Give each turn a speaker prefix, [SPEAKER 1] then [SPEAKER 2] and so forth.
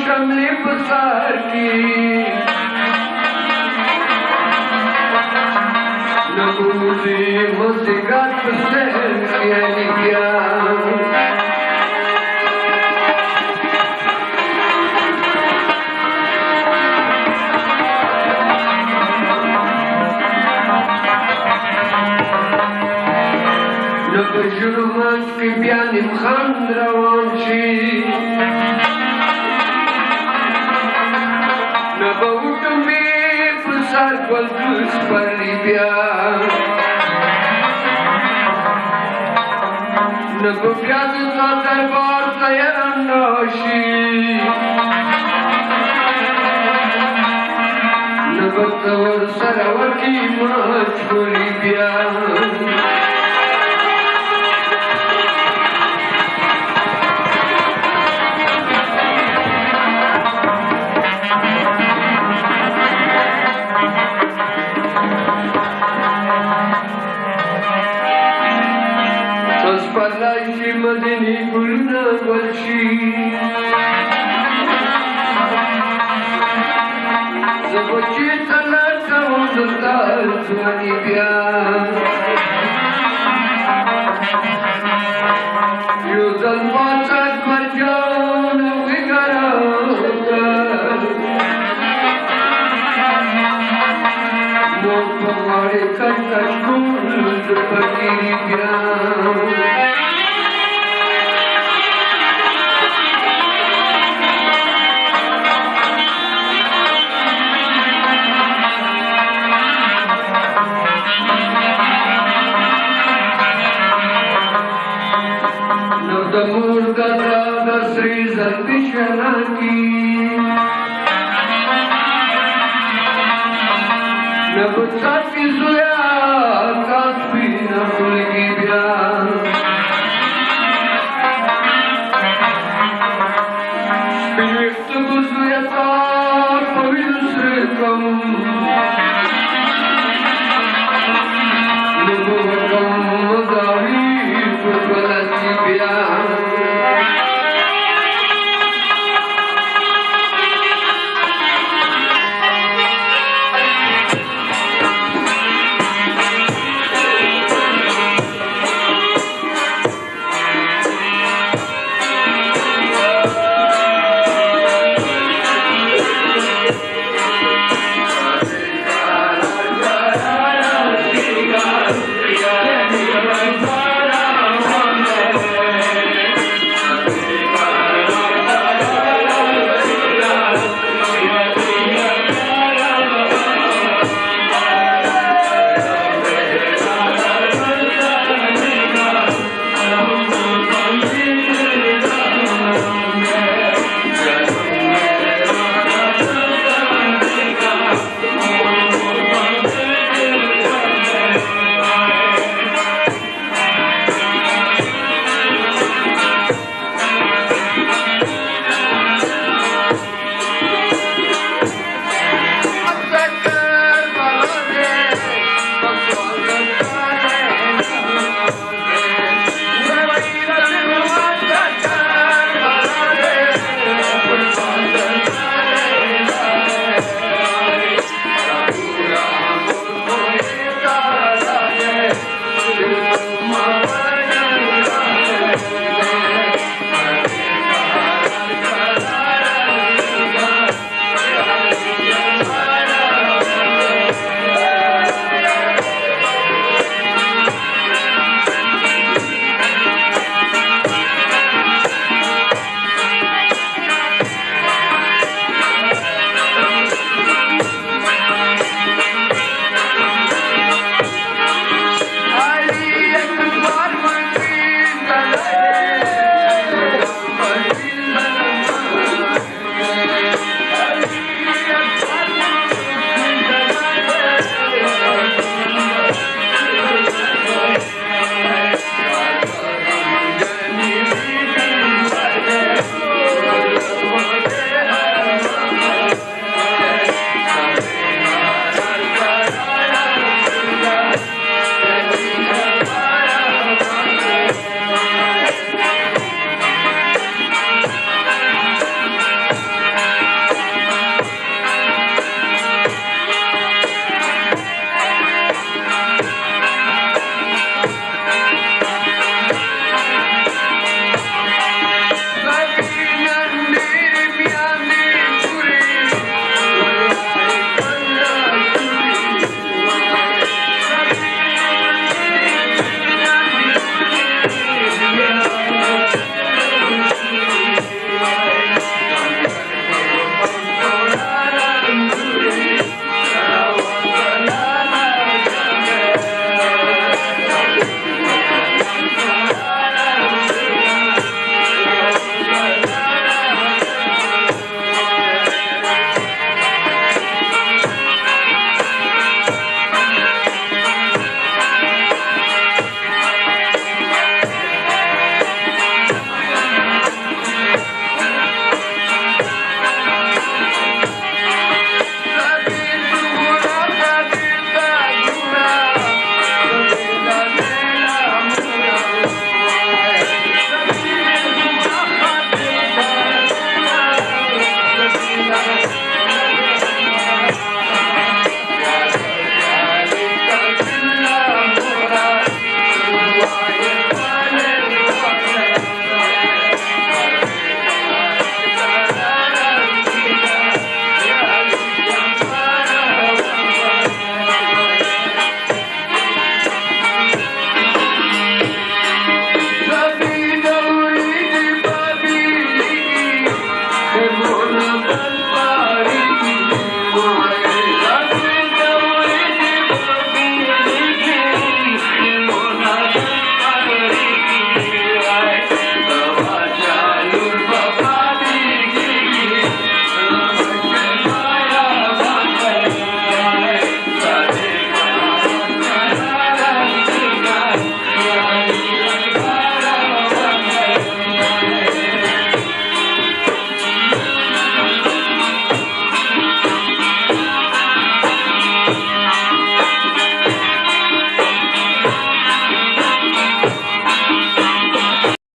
[SPEAKER 1] شملې په سر کې نه بوځي مازدیګر په سر کې بیا نه په ژوند منځ کې بیا نیم خند روان شي نه به وټومې په سر ګلدوز پرلي بیا نه به بیا د تا دربار ته یرم راشي نه به ته ورسره وکړي مجبوري بیا پرلای مدني ګلونه ګل شي زه به چېرته لټوم درته ځواني بیا یو ځل پاڅه اکبرجانه وګرځه مور په غاړې کټ کټ ګل د فقیري بیا د مور ګټه د سرې زلفې شرنګي نه به څاڅکي زویه کاسپي نه خولګي بیا سپین ویښته به زویه تا په وینو سره کړم